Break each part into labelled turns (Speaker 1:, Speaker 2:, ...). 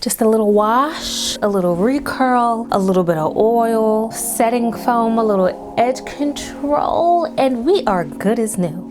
Speaker 1: Just a little wash, a little recurl, a little bit of oil, setting foam, a little edge control, and we are good as new.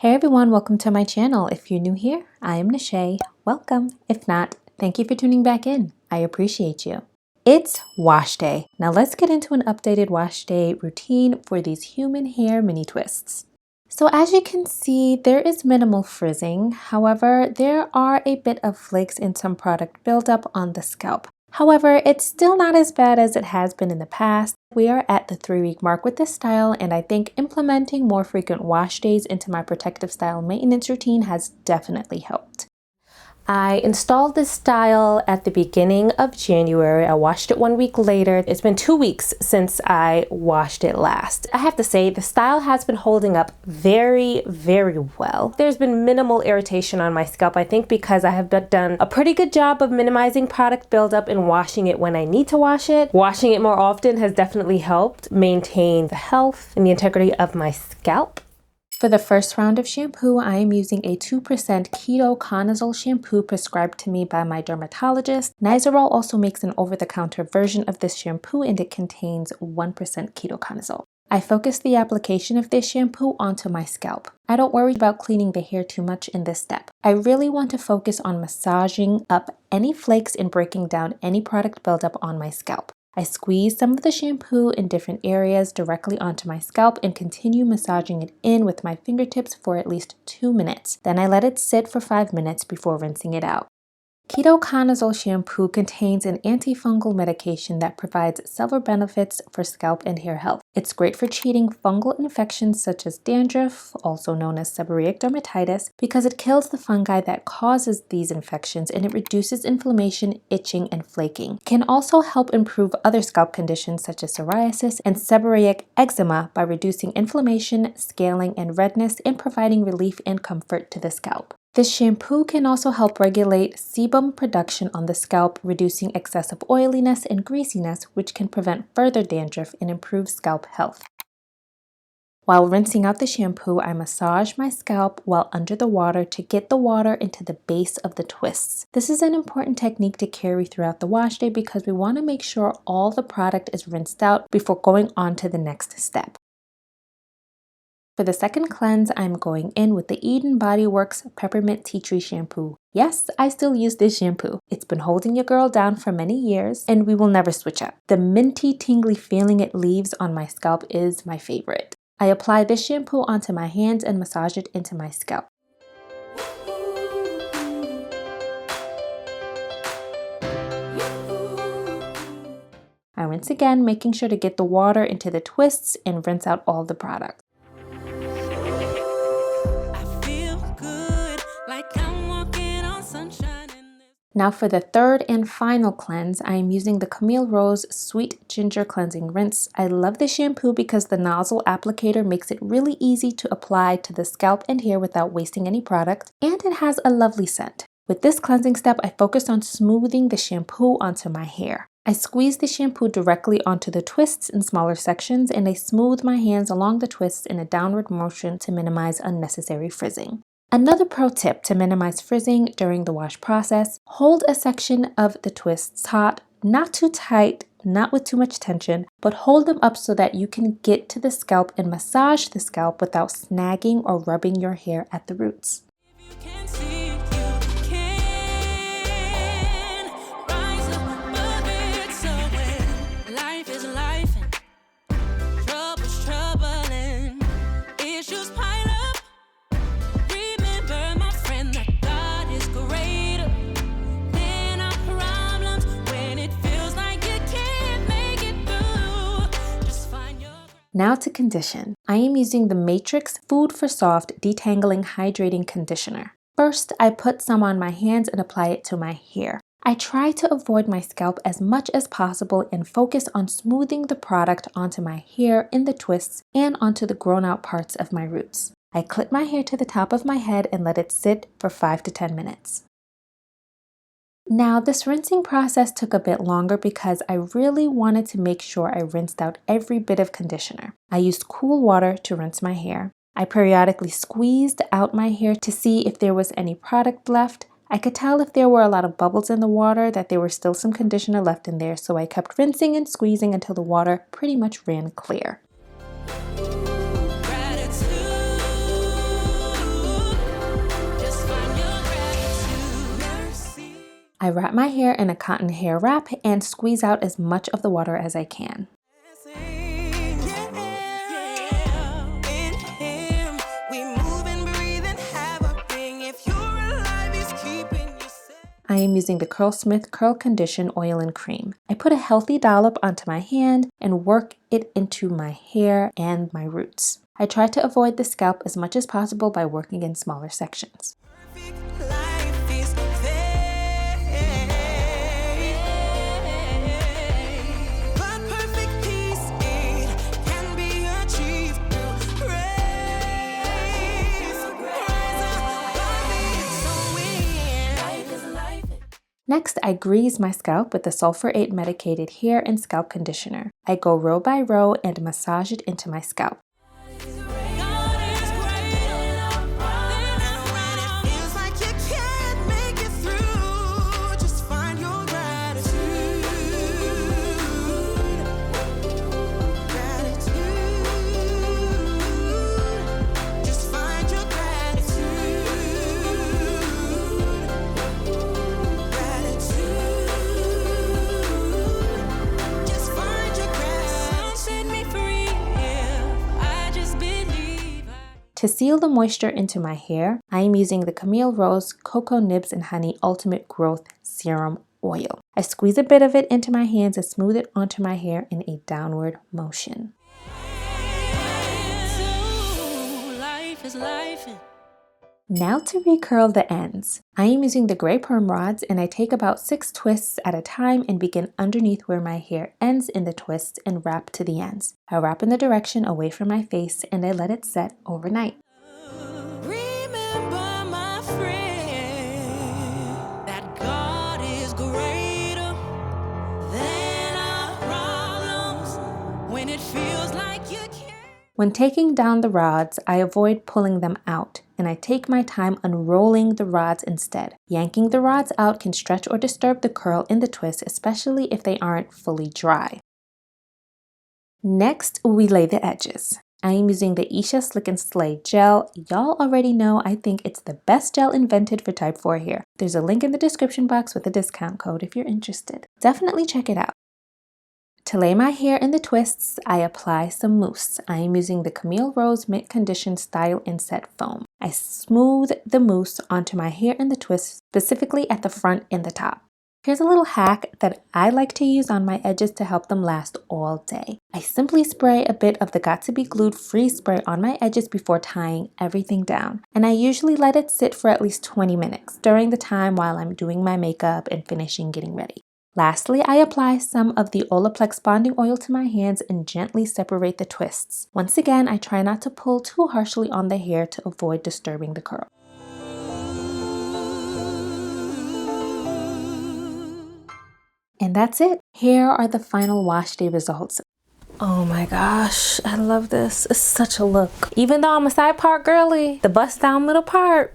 Speaker 1: Hey everyone, welcome to my channel. If you're new here, I am Nishay. Welcome. If not, thank you for tuning back in. I appreciate you. It's wash day. Now let's get into an updated wash day routine for these human hair mini twists. So as you can see, there is minimal frizzing. However, there are a bit of flakes and some product buildup on the scalp. However, it's still not as bad as it has been in the past. We are at the 3-week mark with this style, and I think implementing more frequent wash days into my protective style maintenance routine has definitely helped. I installed this style at the beginning of January. I washed it 1 week later. It's been 2 weeks since I washed it last. I have to say the style has been holding up very, very well. There's been minimal irritation on my scalp, I think because I have done a pretty good job of minimizing product buildup and washing it when I need to wash it. Washing it more often has definitely helped maintain the health and the integrity of my scalp. For the first round of shampoo, I am using a 2% Ketoconazole shampoo prescribed to me by my dermatologist. Nizoral also makes an over-the-counter version of this shampoo, and it contains 1% Ketoconazole. I focus the application of this shampoo onto my scalp. I don't worry about cleaning the hair too much in this step. I really want to focus on massaging up any flakes and breaking down any product buildup on my scalp. I squeeze some of the shampoo in different areas directly onto my scalp and continue massaging it in with my fingertips for at least 2 minutes. Then I let it sit for 5 minutes before rinsing it out. Ketoconazole shampoo contains an antifungal medication that provides several benefits for scalp and hair health. It's great for treating fungal infections such as dandruff, also known as seborrheic dermatitis, because it kills the fungi that causes these infections and it reduces inflammation, itching, and flaking. It can also help improve other scalp conditions such as psoriasis and seborrheic eczema by reducing inflammation, scaling, and redness and providing relief and comfort to the scalp. This shampoo can also help regulate sebum production on the scalp, reducing excessive oiliness and greasiness, which can prevent further dandruff and improve scalp health. While rinsing out the shampoo, I massage my scalp while under the water to get the water into the base of the twists. This is an important technique to carry throughout the wash day because we want to make sure all the product is rinsed out before going on to the next step. For the second cleanse, I'm going in with the Bodyworks Peppermint Teatree shampoo. Yes, I still use this shampoo. It's been holding your girl down for many years, and we will never switch up. The minty, tingly feeling it leaves on my scalp is my favorite. I apply this shampoo onto my hands and massage it into my scalp. I rinse again, making sure to get the water into the twists and rinse out all the product. Now for the third and final cleanse, I am using the Camille Rose Sweet Ginger Cleansing Rinse. I love this shampoo because the nozzle applicator makes it really easy to apply to the scalp and hair without wasting any product, and it has a lovely scent. With this cleansing step, I focus on smoothing the shampoo onto my hair. I squeeze the shampoo directly onto the twists in smaller sections, and I smooth my hands along the twists in a downward motion to minimize unnecessary frizzing. Another pro tip to minimize frizzing during the wash process: hold a section of the twists taut, not too tight, not with too much tension, but hold them up so that you can get to the scalp and massage the scalp without snagging or rubbing your hair at the roots. Now to condition. I am using the Matrix Food for Soft Detangling Hydrating Conditioner. First, I put some on my hands and apply it to my hair. I try to avoid my scalp as much as possible and focus on smoothing the product onto my hair in the twists and onto the grown out parts of my roots. I clip my hair to the top of my head and let it sit for 5 to 10 minutes. Now, this rinsing process took a bit longer because I really wanted to make sure I rinsed out every bit of conditioner. I used cool water to rinse my hair. I periodically squeezed out my hair to see if there was any product left. I could tell if there were a lot of bubbles in the water that there was still some conditioner left in there, so I kept rinsing and squeezing until the water pretty much ran clear. I wrap my hair in a cotton hair wrap and squeeze out as much of the water as I can. I am using the Curlsmith Curl Condition Oil and Cream. I put a healthy dollop onto my hand and work it into my hair and my roots. I try to avoid the scalp as much as possible by working in smaller sections. Next, I grease my scalp with the sulfur 8 medicated hair and scalp conditioner. I go row by row and massage it into my scalp. To seal the moisture into my hair, I am using the Camille Rose Cocoa Nibs and Honey Ultimate Growth Serum Oil. I squeeze a bit of it into my hands and smooth it onto my hair in a downward motion. Now to recurl the ends. I am using the gray perm rods and I take about 6 twists at a time and begin underneath where my hair ends in the twists and wrap to the ends. I wrap in the direction away from my face and I let it set overnight.
Speaker 2: Remember, my friend, that God is greater than our problems when it feels like you can't.
Speaker 1: When taking down the rods, I avoid pulling them out, and I take my time unrolling the rods instead. Yanking the rods out can stretch or disturb the curl in the twist, especially if they aren't fully dry. Next, we lay the edges. I am using the Isha Slick and Slay gel. Y'all already know I think it's the best gel invented for type 4 hair. There's a link in the description box with a discount code if you're interested. Definitely check it out. To lay my hair in the twists, I apply some mousse. I am using the Camille Rose Mint Condition Style Inset Foam. I smooth the mousse onto my hair in the twists, specifically at the front and the top. Here's a little hack that I like to use on my edges to help them last all day. I simply spray a bit of the Got To Be Glued Freeze Spray on my edges before tying everything down. And I usually let it sit for at least 20 minutes during the time while I'm doing my makeup and finishing getting ready. Lastly, I apply some of the Olaplex bonding oil to my hands and gently separate the twists. Once again, I try not to pull too harshly on the hair to avoid disturbing the curl. And that's it. Here are the final wash day results. Oh my gosh, I love this. It's such a look. Even though I'm a side part girly, the bust down middle part,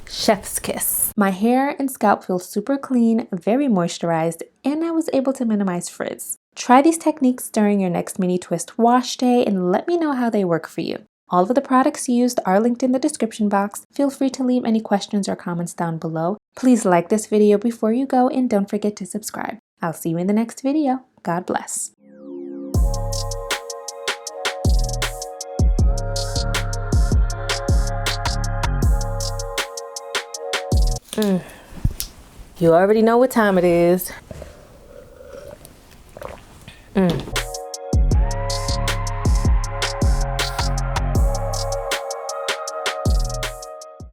Speaker 1: chef's kiss. My hair and scalp feel super clean, very moisturized, and I was able to minimize frizz. Try these techniques during your next mini twist wash day and let me know how they work for you. All of the products used are linked in the description box. Feel free to leave any questions or comments down below. Please like this video before you go and don't forget to subscribe. I'll see you in the next video. God bless. You already know what time it is.